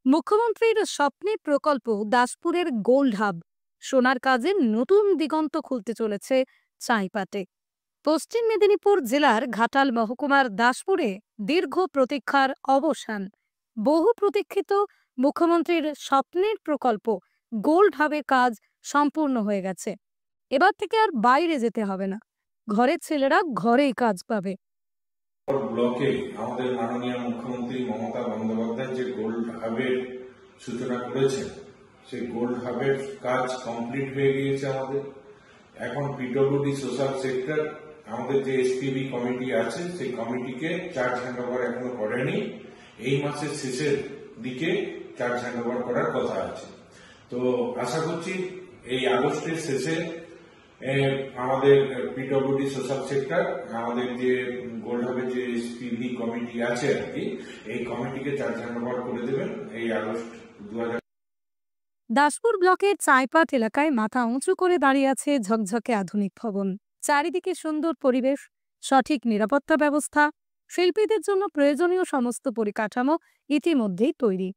মুখ্যমন্ত্রীর স্বপ্নের প্রকল্প দাসপুরের গোল্ড হাব সোনার কাজে নতুন দিগন্ত খুলতে চলেছে চাইপাটে। পশ্চিম মেদিনীপুর জেলার ঘাটাল মহকুমার দাসপুরে দীর্ঘ প্রতীক্ষার অবসান। বহু প্রতীক্ষিত মুখ্যমন্ত্রীর স্বপ্নের প্রকল্প গোল্ড হাবের কাজ সম্পূর্ণ হয়ে গেছে। এবার থেকে আর বাইরে যেতে হবে না, ঘরের ছেলেরা ঘরেই কাজ পাবে। ব্লকে আমাদের মাননীয় মুখ্যমন্ত্রী মমতা বন্দ্যোপাধ্যায় যে গোল্ড হাবের সূচনা করেছেন, সেই গোল্ড হাবের কাজ কমপ্লিট হয়ে গিয়েছে। আমাদের এখন পিডব্লিউডি সোশ্যাল সেক্টর আমাদের যে এসপিবি কমিটি আছে, সেই কমিটিকে চার্জ হ্যান্ডওভার এখনো করেনি। এই মাসের শেষের দিকে চার্জ হ্যান্ডওভার করার কথা আছে। তো আশা করছি এই আগস্টের শেষে আমাদের পিডব্লিউডি সোশ্যাল সেক্টর আমাদের যে গোল্ড হাবের যে এসপিভি কমিটি আছে আর কি, এই কমিটিকে চার্জ হ্যান্ডওভার করে দেবেন এই আগস্ট 2000। দাসপুর ব্লকের চাইপাট এলাকায় মাথা উঁচু করে দাঁড়িয়ে আছে ঝকঝকে আধুনিক ভবন। চারিদিকে সুন্দর পরিবেশ, সঠিক নিরাপত্তা ব্যবস্থা, শিল্পীদের জন্য প্রয়োজনীয় সমস্ত পরিকাঠামো ইতিমধ্যেই তৈরি।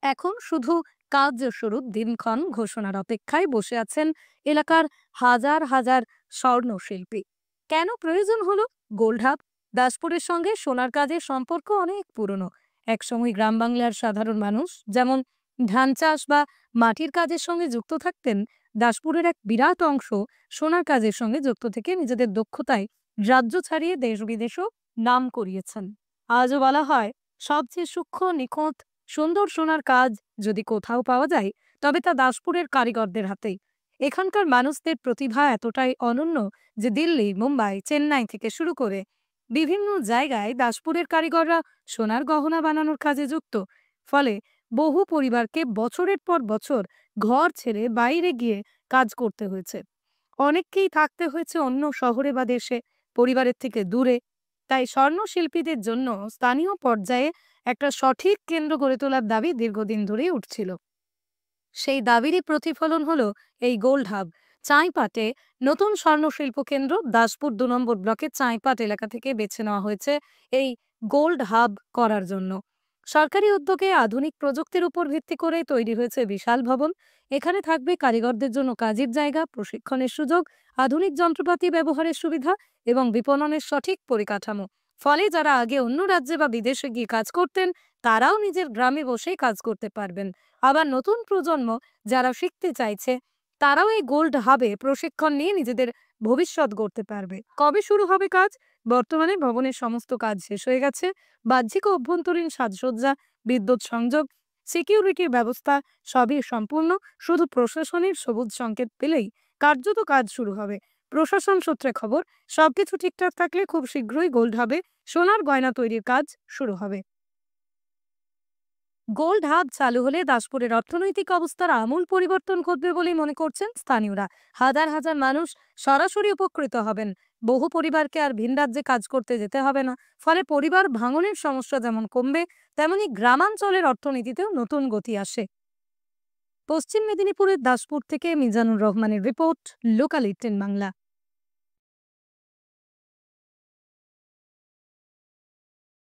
এখন শুধু কাজ শুরুর দিনক্ষণ ঘোষণার অপেক্ষায় বসে আছেন এলাকার হাজার হাজার স্বর্ণ শিল্পী। কেন প্রয়োজন হলো গোল্ড হাব? দাসপুরের সঙ্গে সোনার কাজের সম্পর্ক অনেক পুরনো। একসময় গ্রাম বাংলার সাধারণ মানুষ যেমন ধান চাষ বা মাটির কাজের সঙ্গে যুক্ত থাকতেন, দাসপুরের এক বিরাট অংশ সোনার কাজের সঙ্গে যুক্ত থেকে নিজেদের দক্ষতায় রাজ্য ছাড়িয়ে দেশ বিদেশেও নাম করিয়েছেন। আজও বলা হয়, সবচেয়ে সূক্ষ্ম, নিখুঁত, সুন্দর সোনার কাজ যদি কোথাও পাওয়া যায়, তবে তা দাসপুরের কারিগরদের হাতেই। এখানকার মানুষদের প্রতিভা এতটাই অনন্য যে দিল্লি, মুম্বাই, চেন্নাই থেকে শুরু করে বিভিন্ন জায়গায় দাসপুরের কারিগররা সোনার গহনা বানানোর কাজে যুক্ত। ফলে বহু পরিবারকে বছরের পর বছর ঘর ছেড়ে বাইরে গিয়ে কাজ করতে হয়েছে। অনেককেই থাকতে হয়েছে অন্য শহরে বা দেশে, পরিবারের থেকে দূরে। তাই স্বর্ণ শিল্পীদের জন্য স্থানীয় পর্যায়ে একটা সঠিক কেন্দ্র গড়ে তোলার দাবি দীর্ঘদিন ধরেই উঠছিল। সেই দাবিরই প্রতিফলন হলো এই গোল্ড হাব। চাইপাটে নতুন স্বর্ণ শিল্প কেন্দ্র দাসপুর 2 নম্বর ব্লকের চাইপাট এলাকা থেকে বেছে নেওয়া হয়েছে এই গোল্ড হাব করার জন্য। সরকারি উদ্যোগে আধুনিক প্রযুক্তির উপর ভিত্তি করে তৈরি হয়েছে বিশাল ভবন। এখানে থাকবে কারিগরদের জন্য কাজের জায়গা, প্রশিক্ষণের সুযোগ, আধুনিক যন্ত্রপাতি ব্যবহারের সুবিধা এবং বিপণনের সঠিক পরিকাঠামো। ফলে যারা আগে অন্য রাজ্যে বা বিদেশে গিয়ে কাজ করতেন, তারাও নিজের গ্রামে বসেই কাজ করতে পারবেন। আবার নতুন প্রজন্ম যারা শিখতে চাইছে, তারাও এই গোল্ড হাবে প্রশিক্ষণ নিয়ে নিজেদের ভবিষ্যৎ গড়তে পারবে। কবে শুরু হবে কাজ? বর্তমানে ভবনের সমস্ত কাজ শেষ হয়ে গেছে। বাহ্যিক ও অভ্যন্তরীণ সাজসজ্জা, বিদ্যুৎ সংযোগ, সিকিউরিটির ব্যবস্থা সবই সম্পূর্ণ। শুধু প্রশাসনের সবুজ সংকেত পেলেই কার্যত কাজ শুরু হবে। প্রশাসন সূত্রে খবর, সবকিছু ঠিকঠাক থাকলে খুব শীঘ্রই গোল্ড হাবে সোনার গয়না তৈরির কাজ শুরু হবে। গোল্ড হাব চালু হলে দাসপুরের অর্থনৈতিক অবস্থার আমূল পরিবর্তন ঘটবে বলেই মনে করছেন স্থানীয়রা। হাজার হাজার মানুষ সরাসরি উপকৃত হবেন। বহু পরিবারকে আর ভিন রাজ্যে কাজ করতে যেতে হবে না। ফলে পরিবার ভাঙনের সমস্যা যেমন কমবে, তেমনি গ্রামাঞ্চলের অর্থনীতিতেও নতুন গতি আসে। পশ্চিম মেদিনীপুরের দাসপুর থেকে মিজানুর রহমানের রিপোর্ট, লোকাল 18 বাংলা।